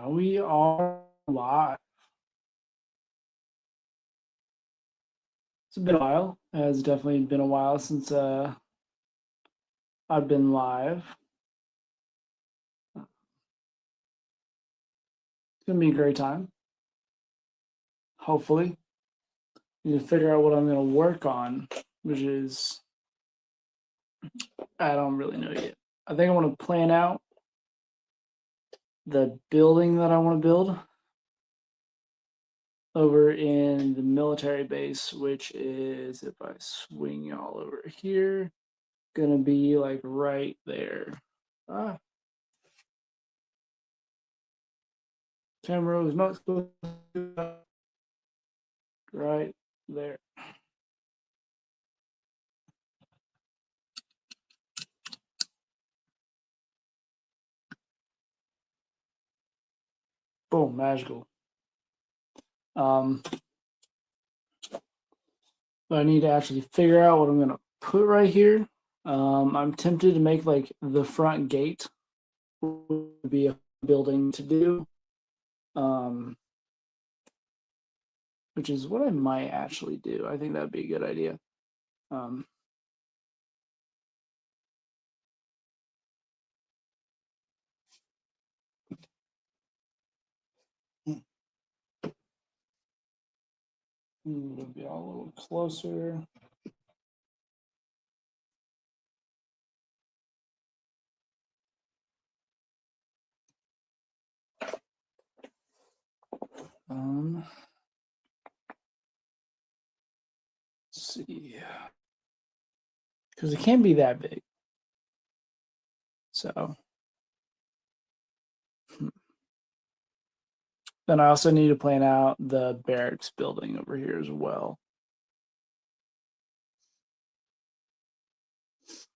We are live. It's been a while. It has definitely been a while since I've been live. It's gonna be a great time. Hopefully, need to figure out what I'm gonna work on, which is I don't really know yet. I think I want to plan out the building that I want to build over in the military base, which is if I swing y'all over here, gonna be like right there. Ah, camera was not supposed to do that. Right there. Boom, magical. Um, but I need to actually figure out what I'm gonna put right here. I'm tempted to make like the front gate would be a building to do. Um, which is what I might actually do. I think that'd be a good idea. Um, it'll be a little closer. Let's see, because it can't be that big. So then I also need to plan out the barracks building over here as well.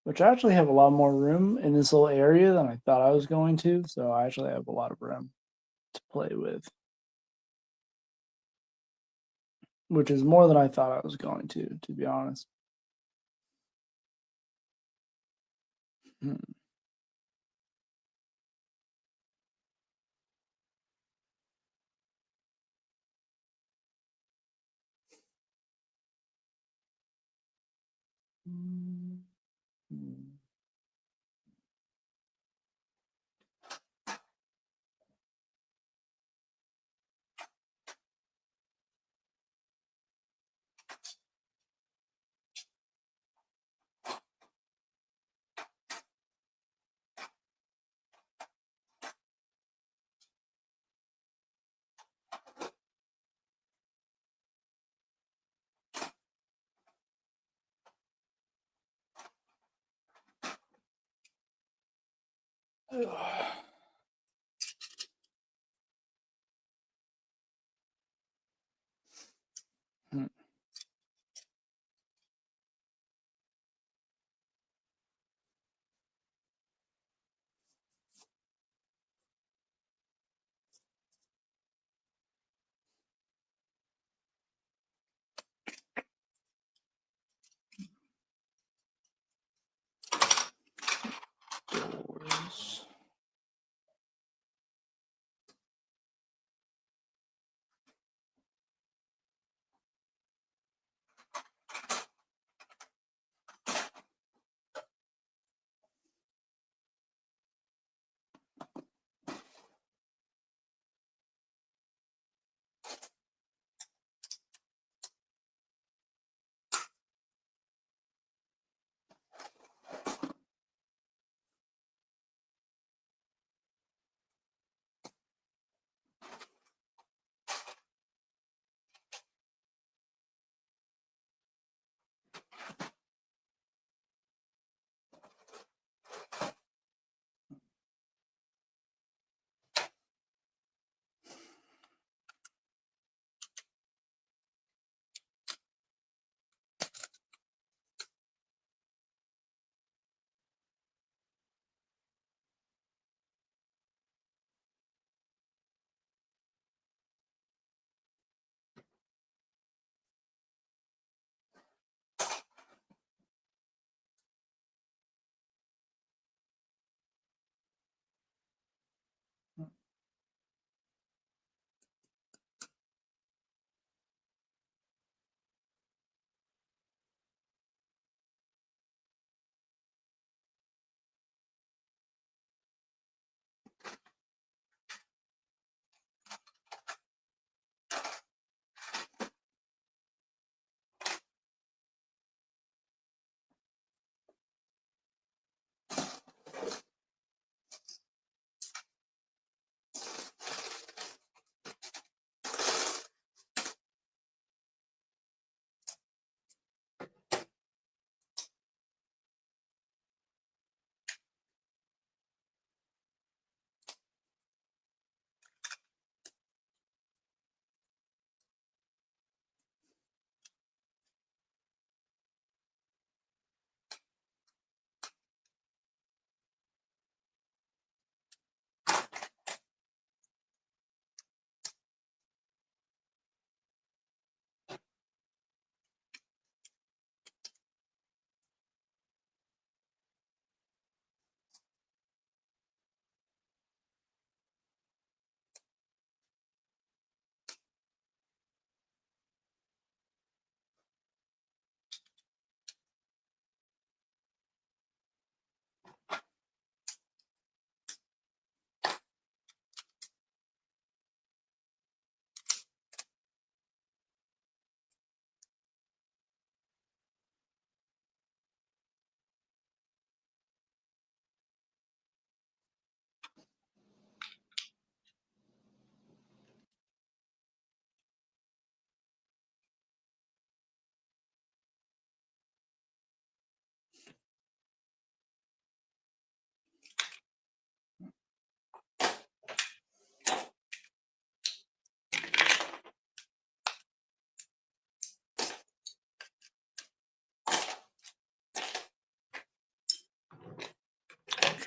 Which I actually have a lot more room in this little area than I thought I was going to. So I actually have a lot of room to play with, which is more than I thought I was going to be honest. Hmm. Hmm. Hmm. Doors.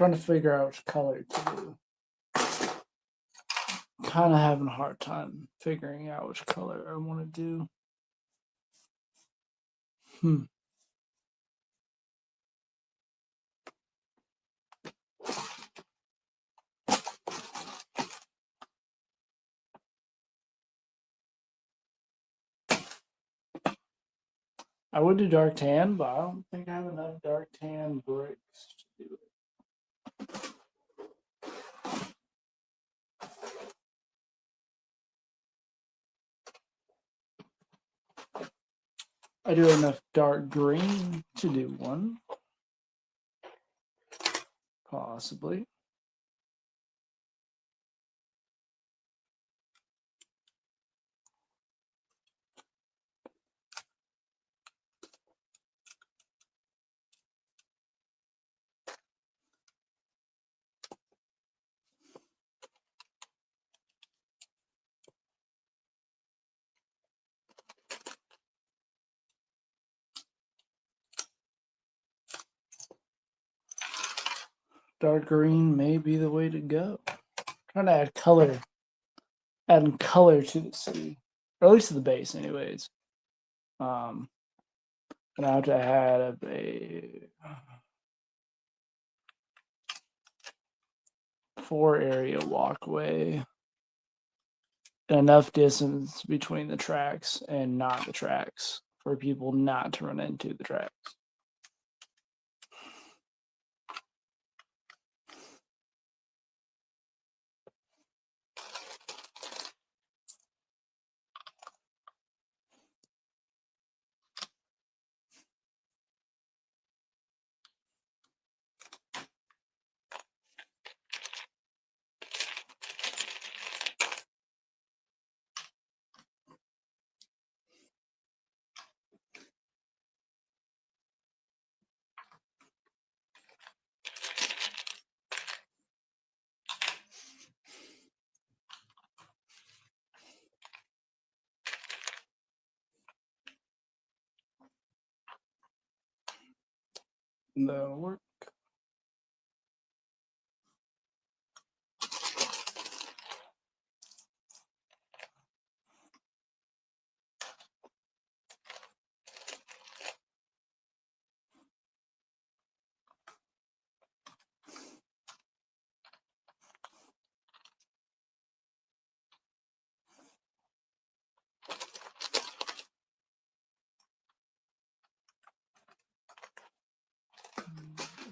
trying to figure out which color to do. Kind of having a hard time figuring out which color I want to do. I would do dark tan, but I don't think I have enough dark tan bricks to do it. I do have enough dark green to do one. Possibly. Dark green may be the way to go. Trying to add color. Adding color to the city. Or at least to the base, anyways. And I have to add a 4-area walkway. Enough distance between the tracks and not the tracks for people not to run into the tracks. That'll work.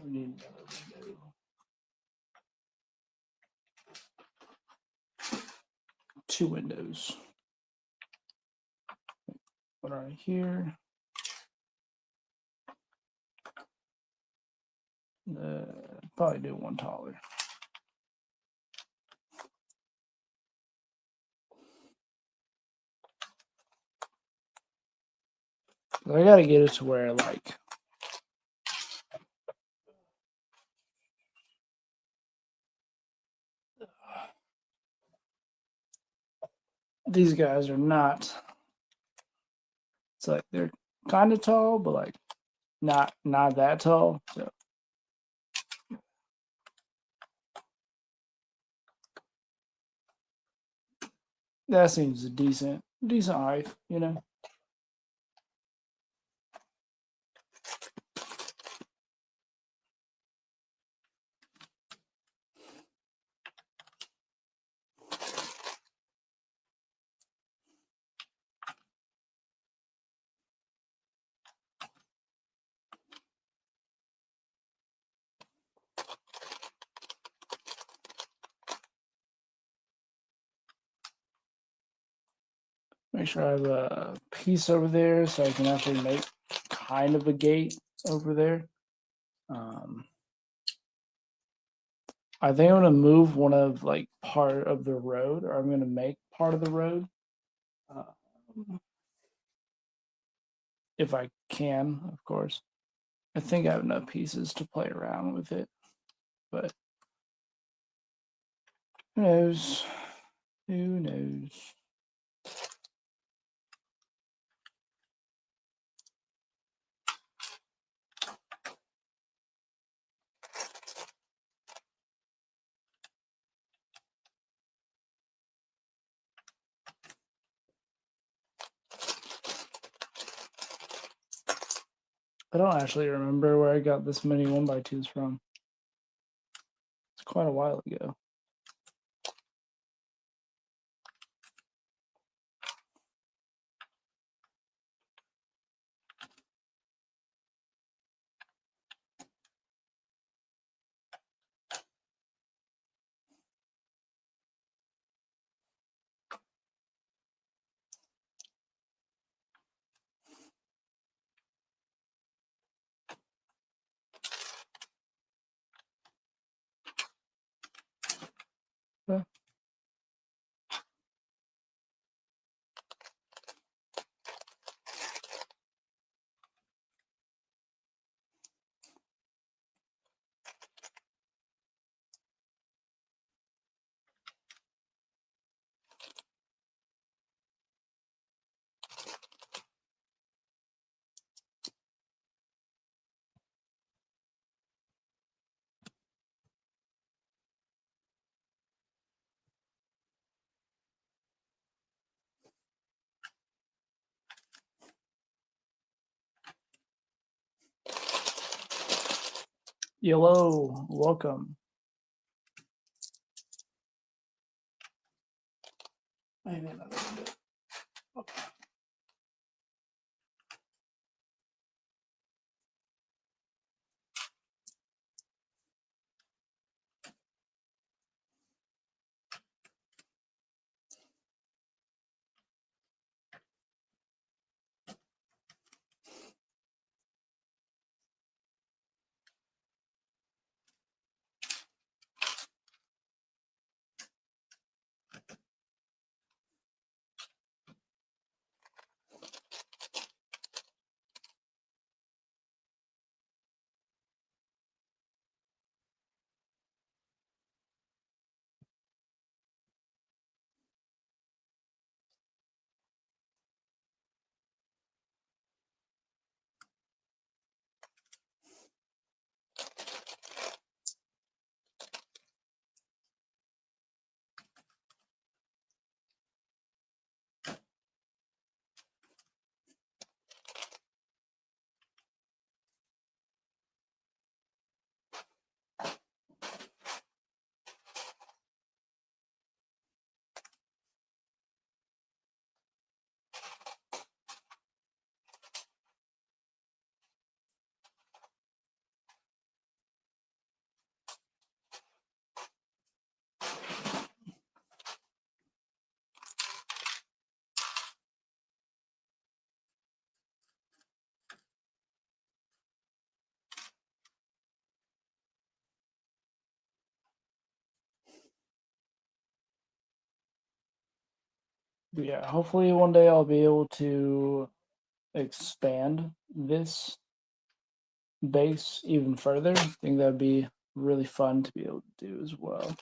We need another window. 2 windows. One right here. Probably do one taller. I gotta get it to where like these guys are not. It's like they're kind of tall, but like not that tall. So that seems a decent height, you know. Make sure I have a piece over there so I can actually make kind of a gate over there. I think I'm gonna move one of like part of the road, or I'm gonna make part of the road. If I can, of course. I think I have enough pieces to play around with it, but who knows? Who knows? don't actually remember where I got this many 1x2s from. It's quite a while ago. Yeah. Yellow, welcome. Maybe another bit. Okay. Yeah, hopefully one day I'll be able to expand this base even further. I think that'd be really fun to be able to do as well.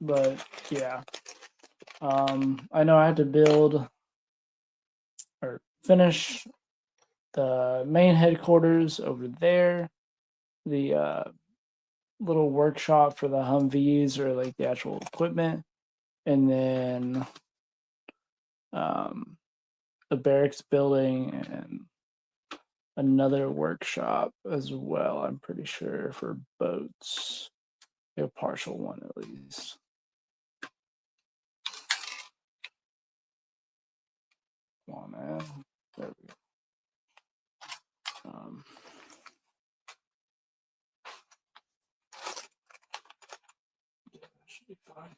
But yeah, I know I had to build or finish the main headquarters over there, the little workshop for the Humvees or like the actual equipment, and then the barracks building and another workshop as well. I'm pretty sure for boats. A partial one at least. Come on, man. There we go. Yeah, that should be fine.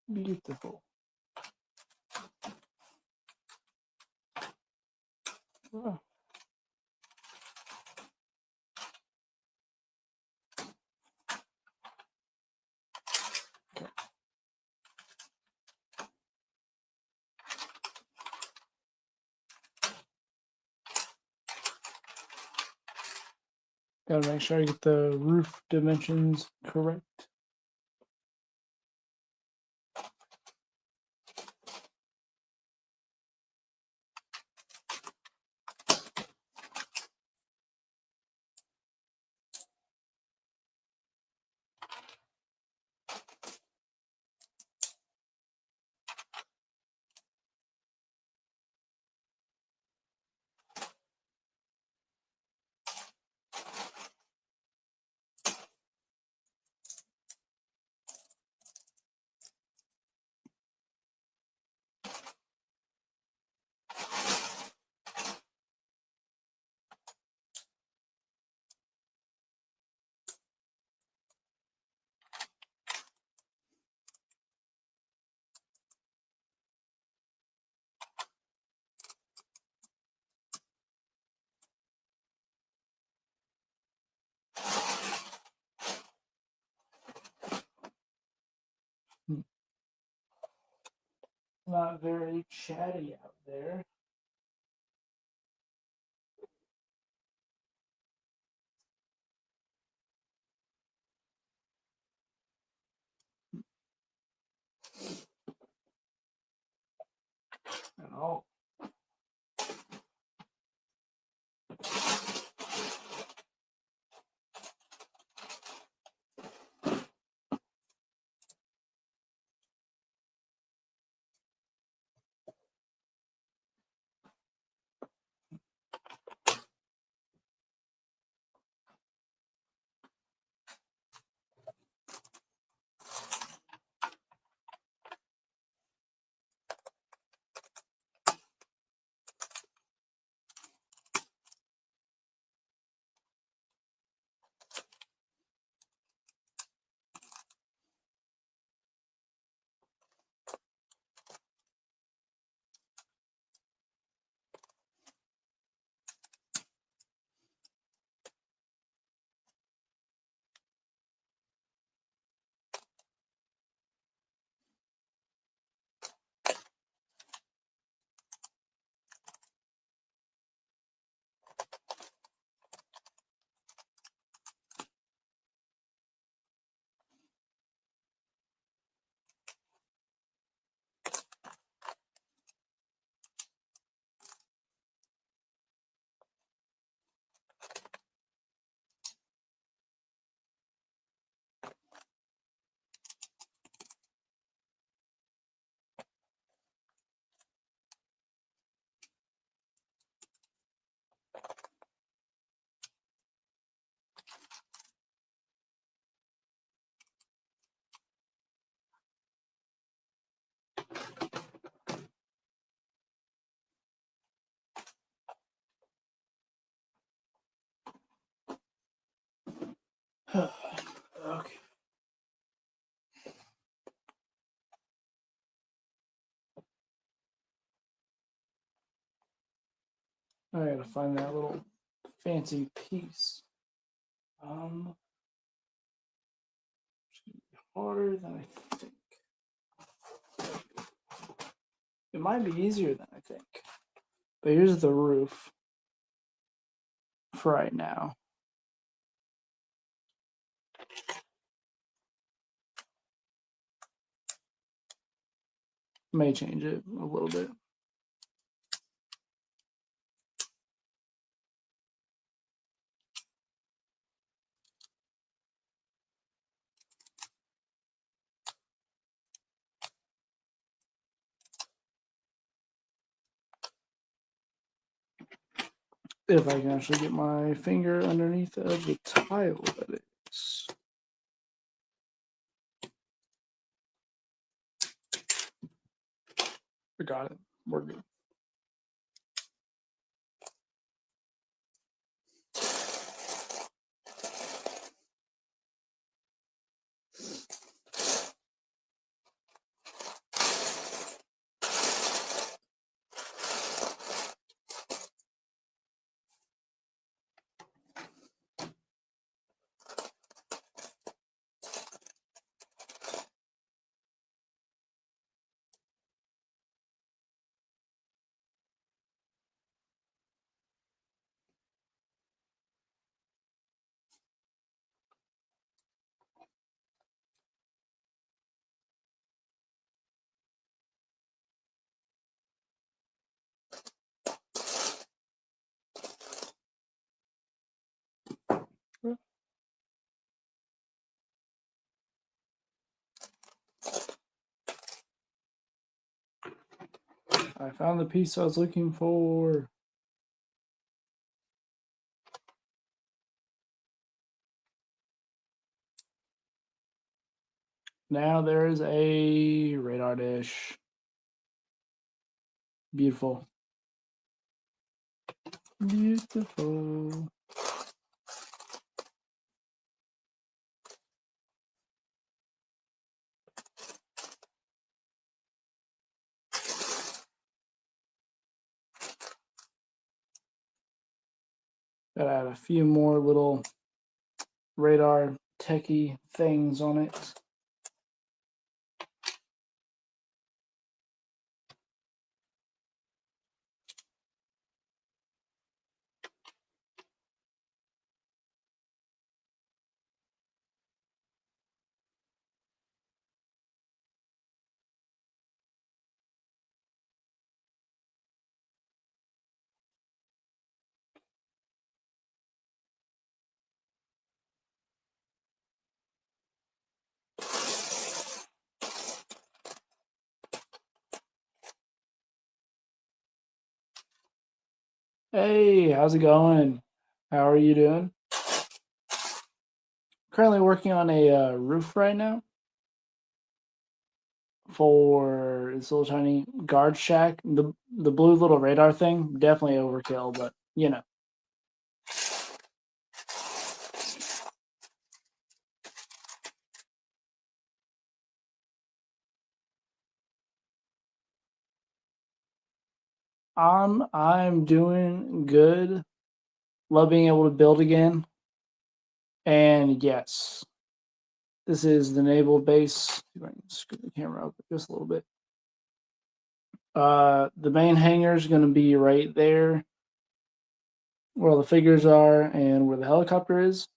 Beautiful. Oh. Okay. Gotta make sure I get the roof dimensions correct. Not very chatty out there. Oh. I gotta find that little fancy piece. It's gonna be harder than I think. It might be easier than I think. But here's the roof for right now. May change it a little bit. If I can actually get my finger underneath of the tile that is. I got it. We're good. I found the piece I was looking for. Now there is a radar dish. Beautiful. Beautiful. Gotta add a few more little radar techie things on it. Hey, how's it going? How are you doing? Currently working on a roof right now for this little tiny guard shack. The blue little radar thing, definitely overkill, but you know. I'm doing good. Love being able to build again. And yes, this is the naval base. See if I can scoot the camera up just a little bit. The main hangar is going to be right there where all the figures are and where the helicopter is.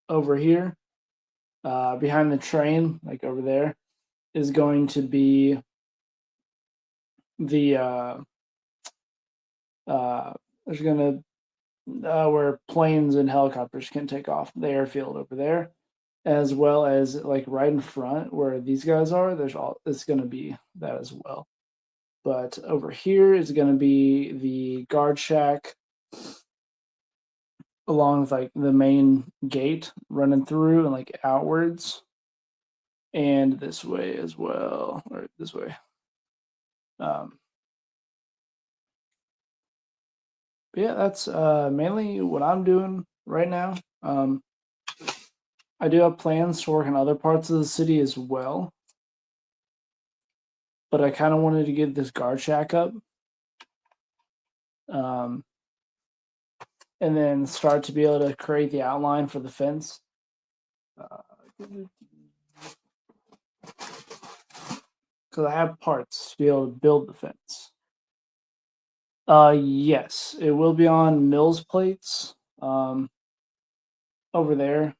Over here, behind the train, like over there, is going to be the there's gonna where planes and helicopters can take off, the airfield over there, as well as like right in front where these guys are. It's gonna be that as well. But over here is gonna be the guard shack, along with like the main gate running through and like outwards, and this way as well, or this way. But yeah, that's mainly what I'm doing right now. I do have plans to work in other parts of the city as well, but I kind of wanted to get this guard shack up and then start to be able to create the outline for the fence. Because I have parts to be able to build the fence. Yes, it will be on Mills plates. Over there,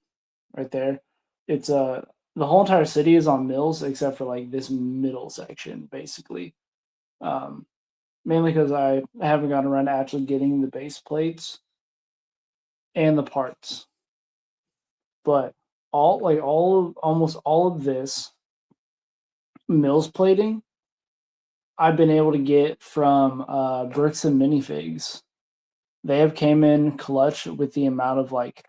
right there. It's the whole entire city is on Mills except for like this middle section, basically. Mainly because I haven't gotten around to actually getting the base plates and the parts. But almost all of this Mills plating I've been able to get from Bricks and Minifigs. They have came in clutch with the amount of like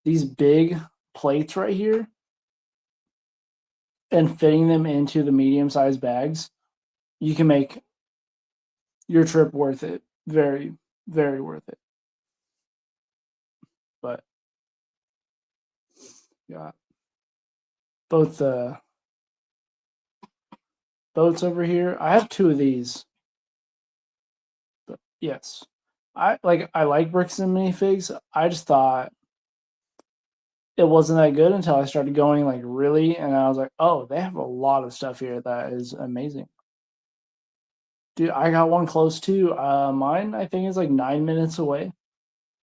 these big plates right here and fitting them into the medium-sized bags. You can make your trip worth it. Very, very worth it. But yeah, both boats over here. I have two of these. But yes, I like Bricks and Minifigs. I just thought it wasn't that good until I started going like really, and I was like, oh, they have a lot of stuff here that is amazing. Dude, I got one close to mine. I think is like 9 minutes away.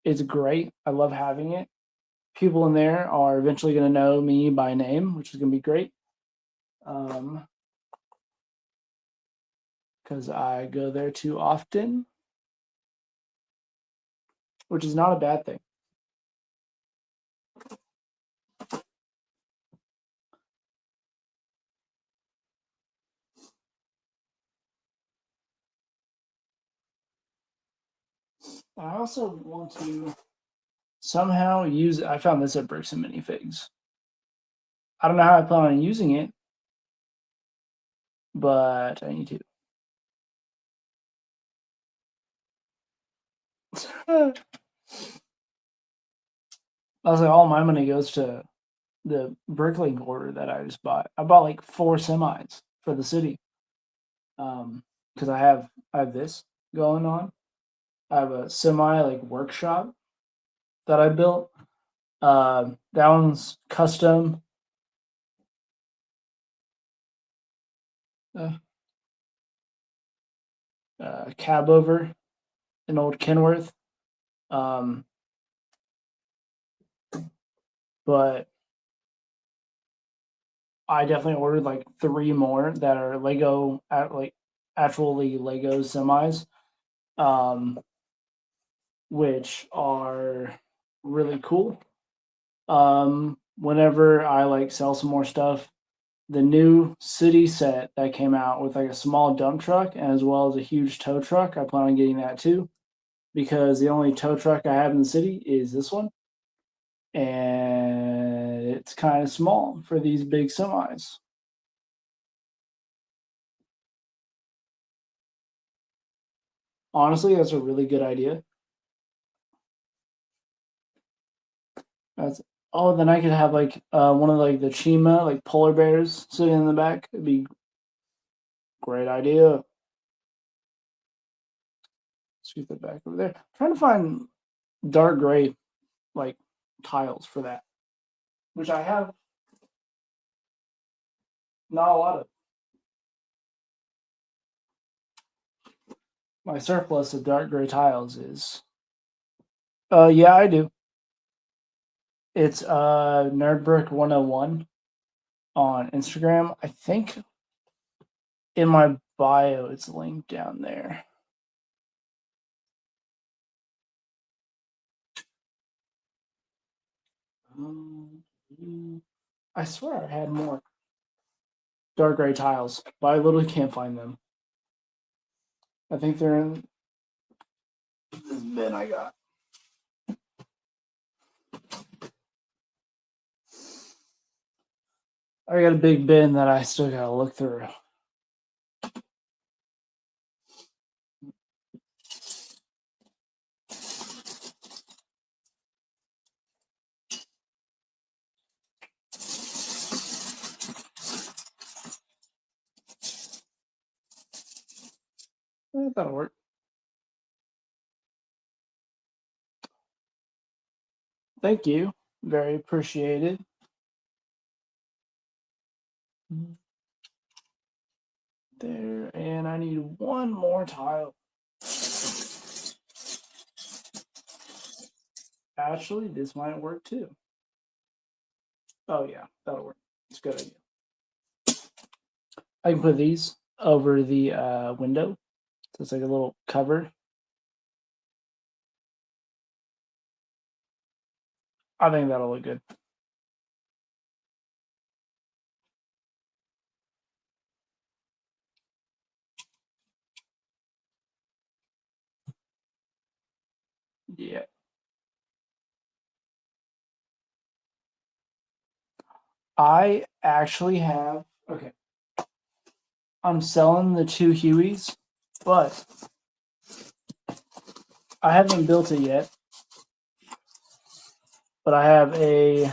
It's great. I love having it. People in there are eventually going to know me by name, which is going to be great. Because I go there too often, which is not a bad thing. I also want to somehow use. I found this at Bricks and Minifigs. I don't know how I plan on using it, but I need to. I was like, all my money goes to the Bricklink order that I just bought. I bought like 4 semis for the city. Because I have this going on. I have a semi like workshop that I built. That one's custom. Cab over in old Kenworth. But I definitely ordered like 3 more that are Lego actually Lego semis, which are really cool. Whenever I like sell some more stuff, the new city set that came out with like a small dump truck as well as a huge tow truck, I plan on getting that too, because the only tow truck I have in the city is this one, and it's kind of small for these big semis. Honestly, that's a really good idea. That's then I could have like one of like the Chima like polar bears sitting in the back. It'd be great idea. Scoot that back over there. I'm trying to find dark gray like tiles for that, which I have not a lot of. My surplus of dark gray tiles is. Yeah, I do. It's Nerdbrick 101 on Instagram. I think in my bio it's linked down there. I swear I had more dark gray tiles, but I literally can't find them. I think they're in this bin I got. I got a big bin that I still gotta look through. That'll work. Thank you. Very appreciated. There, and I need one more tile. Actually, this might work too. Oh yeah, that'll work. It's a good idea. I can put these over the window. So it's like a little cover. I think that'll look good. Yeah. I actually have okay. I'm selling the two Hueys, but I haven't built it yet. But I have a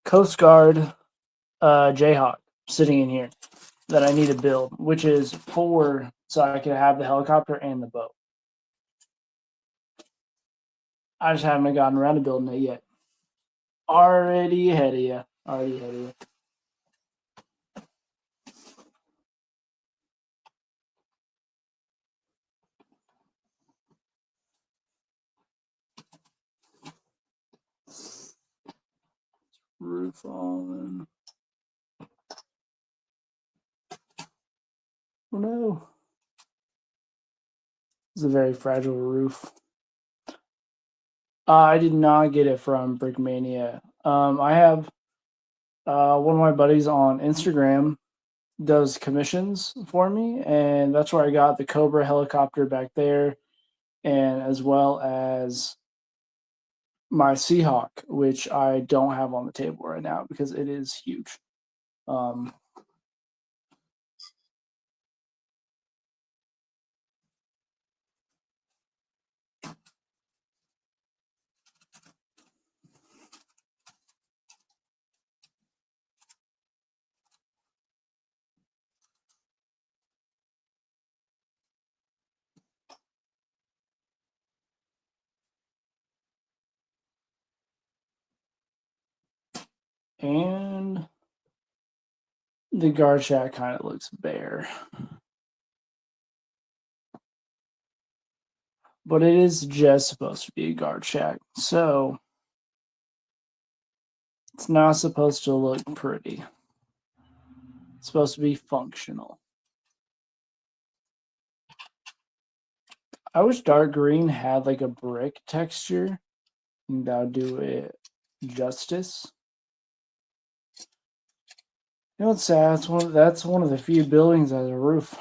Coast Guard Jayhawk sitting in here that I need to build, which is for so I can have the helicopter and the boat. I just haven't gotten around to building it yet. Already ahead of you. Already ahead of you. Roof on. Oh no. It's a very fragile roof. I did not get it from Brickmania. I have one of my buddies on Instagram does commissions for me, and that's where I got the Cobra helicopter back there, and as well as my Seahawk, which I don't have on the table right now because it is huge. Um, and the guard shack kind of looks bare, but it is just supposed to be a guard shack, so it's not supposed to look pretty. It's supposed to be functional. I wish dark green had like a brick texture. I think that would do it justice. You know what's sad? That's one of the few buildings that has a roof.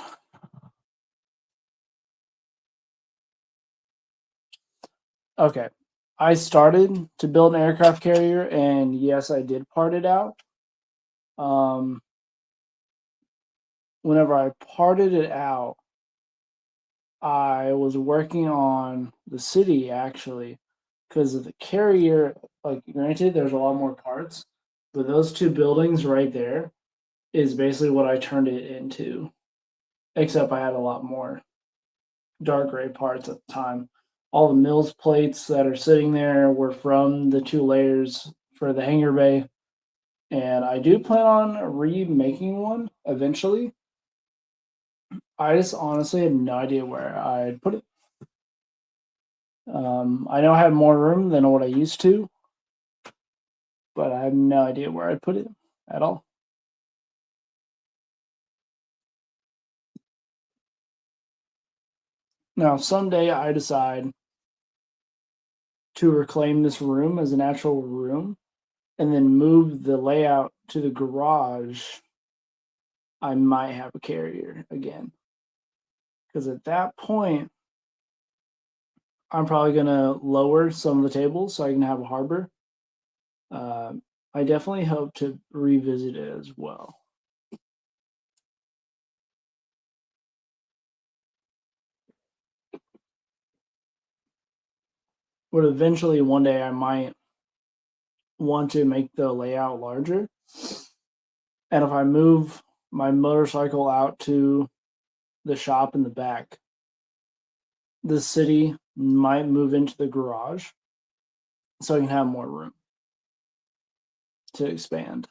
Okay. I started to build an aircraft carrier, and yes, I did part it out. Whenever I parted it out, I was working on the city actually, because of the carrier. Like, granted, there's a lot more parts, but those two buildings right there is basically what I turned it into, except I had a lot more dark gray parts at the time. All the mills plates that are sitting there were from the two layers for the hangar bay, and I do plan on remaking one eventually. I just honestly had no idea where I'd put it. I know I have more room than what I used to, but I have no idea where I'd put it at all. Now, someday I decide to reclaim this room as an actual room and then move the layout to the garage, I might have a carrier again. Because at that point, I'm probably going to lower some of the tables so I can have a harbor. I definitely hope to revisit it as well. But eventually, one day, I might want to make the layout larger. And if I move my motorcycle out to the shop in the back, the city might move into the garage. so I can have more room to expand.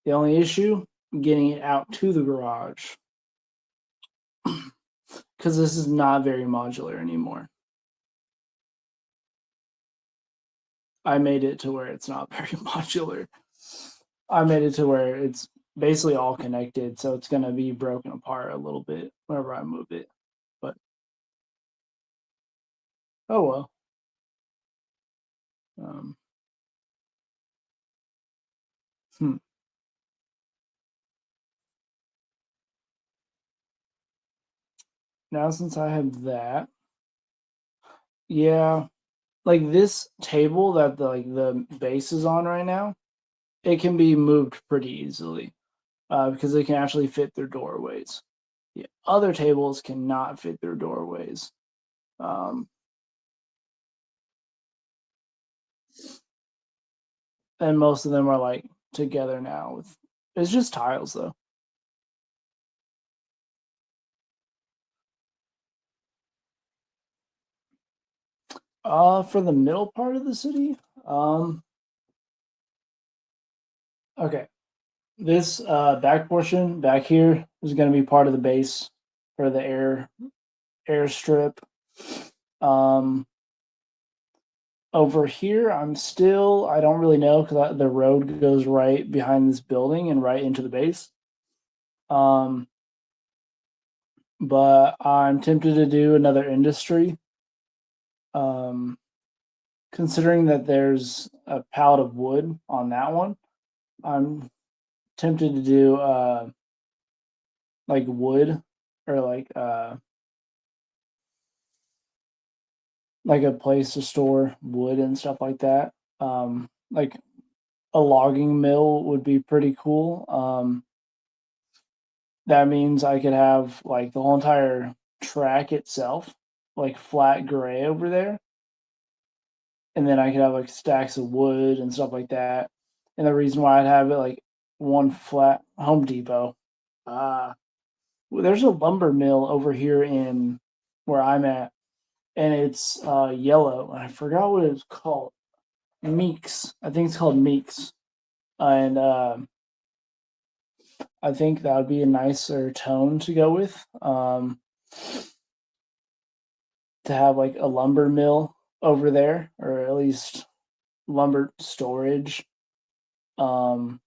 The only issue, getting it out to the garage, because this is not very modular anymore. I made it to where it's not very modular. I made it to where it's basically all connected, so it's going to be broken apart a little bit whenever I move it. But oh well. Um, hmm. Now since I have that, yeah, like this table that the base is on right now, it can be moved pretty easily because they can actually fit their doorways. The other tables cannot fit their doorways. Um, and most of them are like together now with it's just tiles though. For the middle part of the city, okay, this back portion back here is going to be part of the base for the airstrip. Um, over here, I don't really know because the road goes right behind this building and right into the base. Um, but I'm tempted to do another industry. Um, considering that there's a pallet of wood on that one, I'm tempted to do like wood or like a place to store wood and stuff like that. Like a logging mill would be pretty cool. That means I could have like the whole entire track itself, like flat gray over there. And then I could have like stacks of wood and stuff like that. And the reason why I'd have it like one flat Home Depot. Well, there's a lumber mill over here in where I'm at, and it's yellow. And I forgot what it's called. Meeks. I think it's called Meeks. And I think that would be a nicer tone to go with. To have like a lumber mill over there, or at least lumber storage. Um,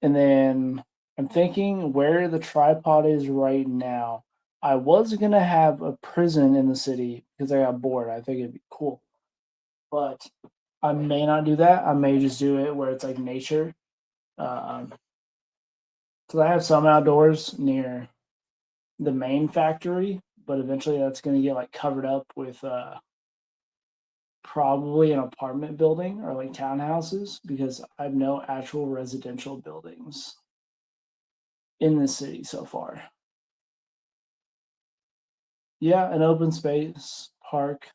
and then I'm thinking where the tripod is right now. I was gonna have a prison in the city because I got bored. I think it'd be cool, but I may not do that. I may just do it where it's like nature. Because I have some outdoors near the main factory, but eventually that's going to get like covered up with probably an apartment building or like townhouses because I have no actual residential buildings in the city so far. Yeah, an open space park,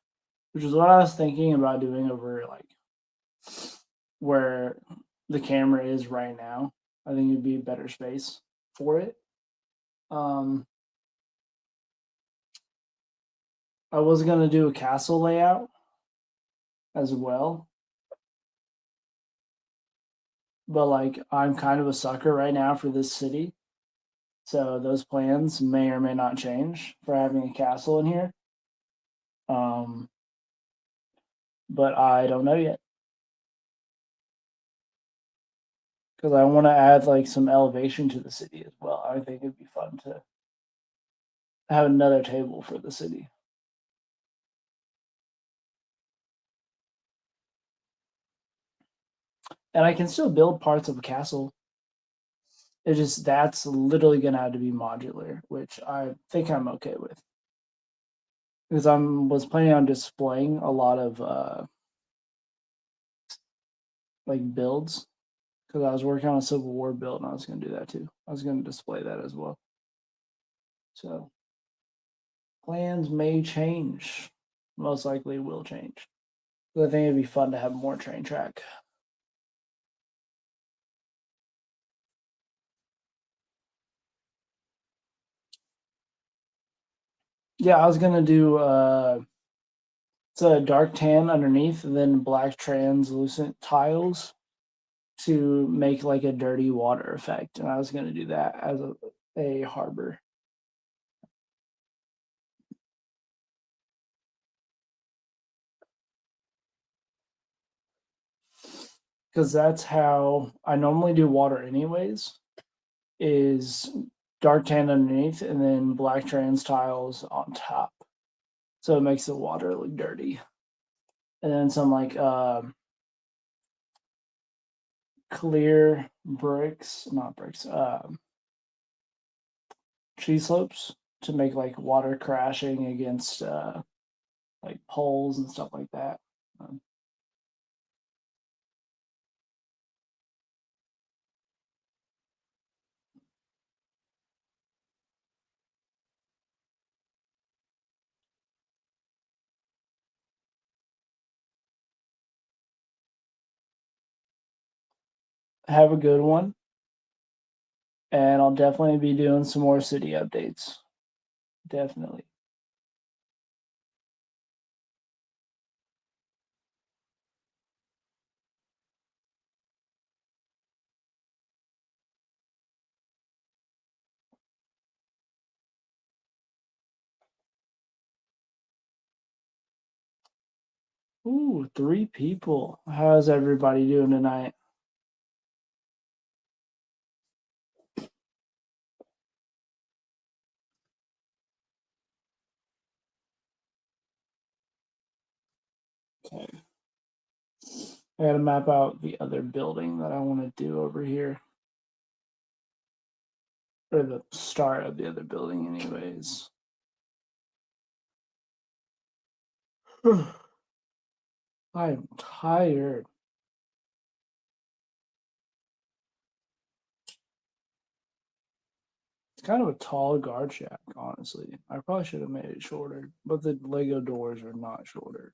which is what I was thinking about doing over like where the camera is right now. I think it'd be a better space for it. Um, I was gonna do a castle layout as well, but like I'm kind of a sucker right now for this city, so those plans may or may not change for having a castle in here. Um, but I don't know yet because I want to add like some elevation to the city as well. I think it'd be fun to have another table for the city. And I can still build parts of a castle. It's just that's literally gonna have to be modular, which I think I'm okay with. Because I was planning on displaying a lot of like builds because I was working on a Civil War build and I was gonna do that too. I was gonna display that as well. So plans may change. Most likely will change. But I think it'd be fun to have more train track. Yeah, I was gonna do It's a dark tan underneath, and then black translucent tiles to make like a dirty water effect. And I was gonna do that as a harbor. Because that's how I normally do water anyways, is dark tan underneath and then black trans tiles on top. So it makes the water look dirty. And then some like clear bricks, not bricks, tree slopes to make like water crashing against like poles and stuff like that. Um, have a good one, and I'll definitely be doing some more city updates. Definitely. Ooh, 3 people. How's everybody doing tonight? Okay. I gotta map out the other building that I want to do over here. Or the start of the other building, anyways. I am tired. It's kind of a tall guard shack, honestly. I probably should have made it shorter, but the Lego doors are not shorter.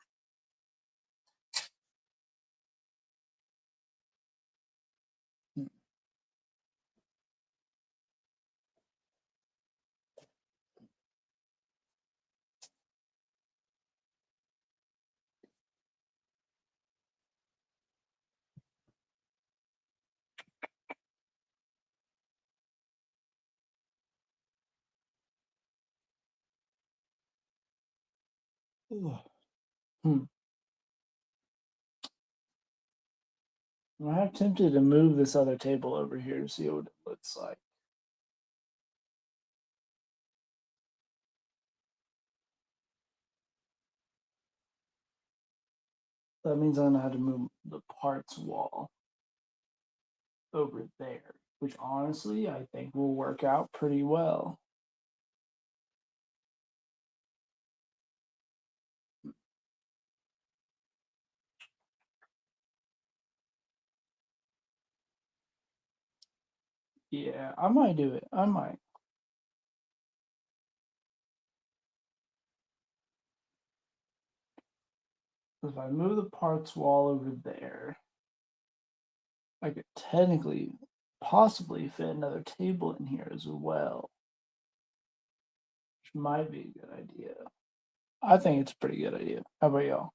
Hmm. I'm tempted to move this other table over here to see what it looks like. That means I'm gonna have to move the parts wall over there, which honestly I think will work out pretty well. Yeah, I might do it. I might. If I move the parts wall over there, I could technically possibly fit another table in here as well, which might be a good idea. I think it's a pretty good idea. How about y'all?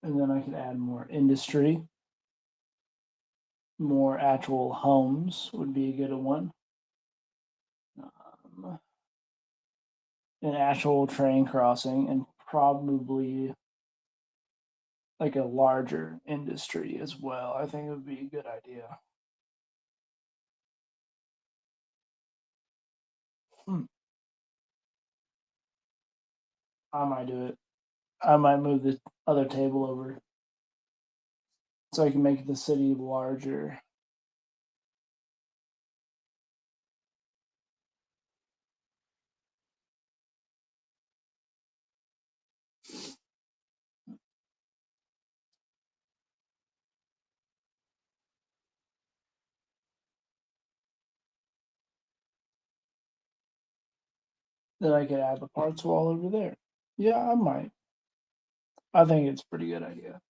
And then I could add more industry, more actual homes would be a good one. Um, an actual train crossing, and probably like a larger industry as well. I think it would be a good idea. Hmm. I might do it. I might move the other table over so I can make the city larger. Then I could add the parts wall over there. Yeah, I might. I think it's a pretty good idea.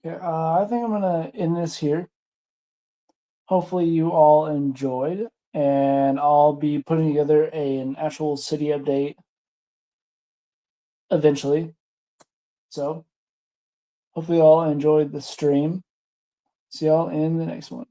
Okay, I think I'm gonna end this here. Hopefully you all enjoyed, and I'll be putting together an actual city update eventually. So hopefully you all enjoyed the stream. See y'all in the next one.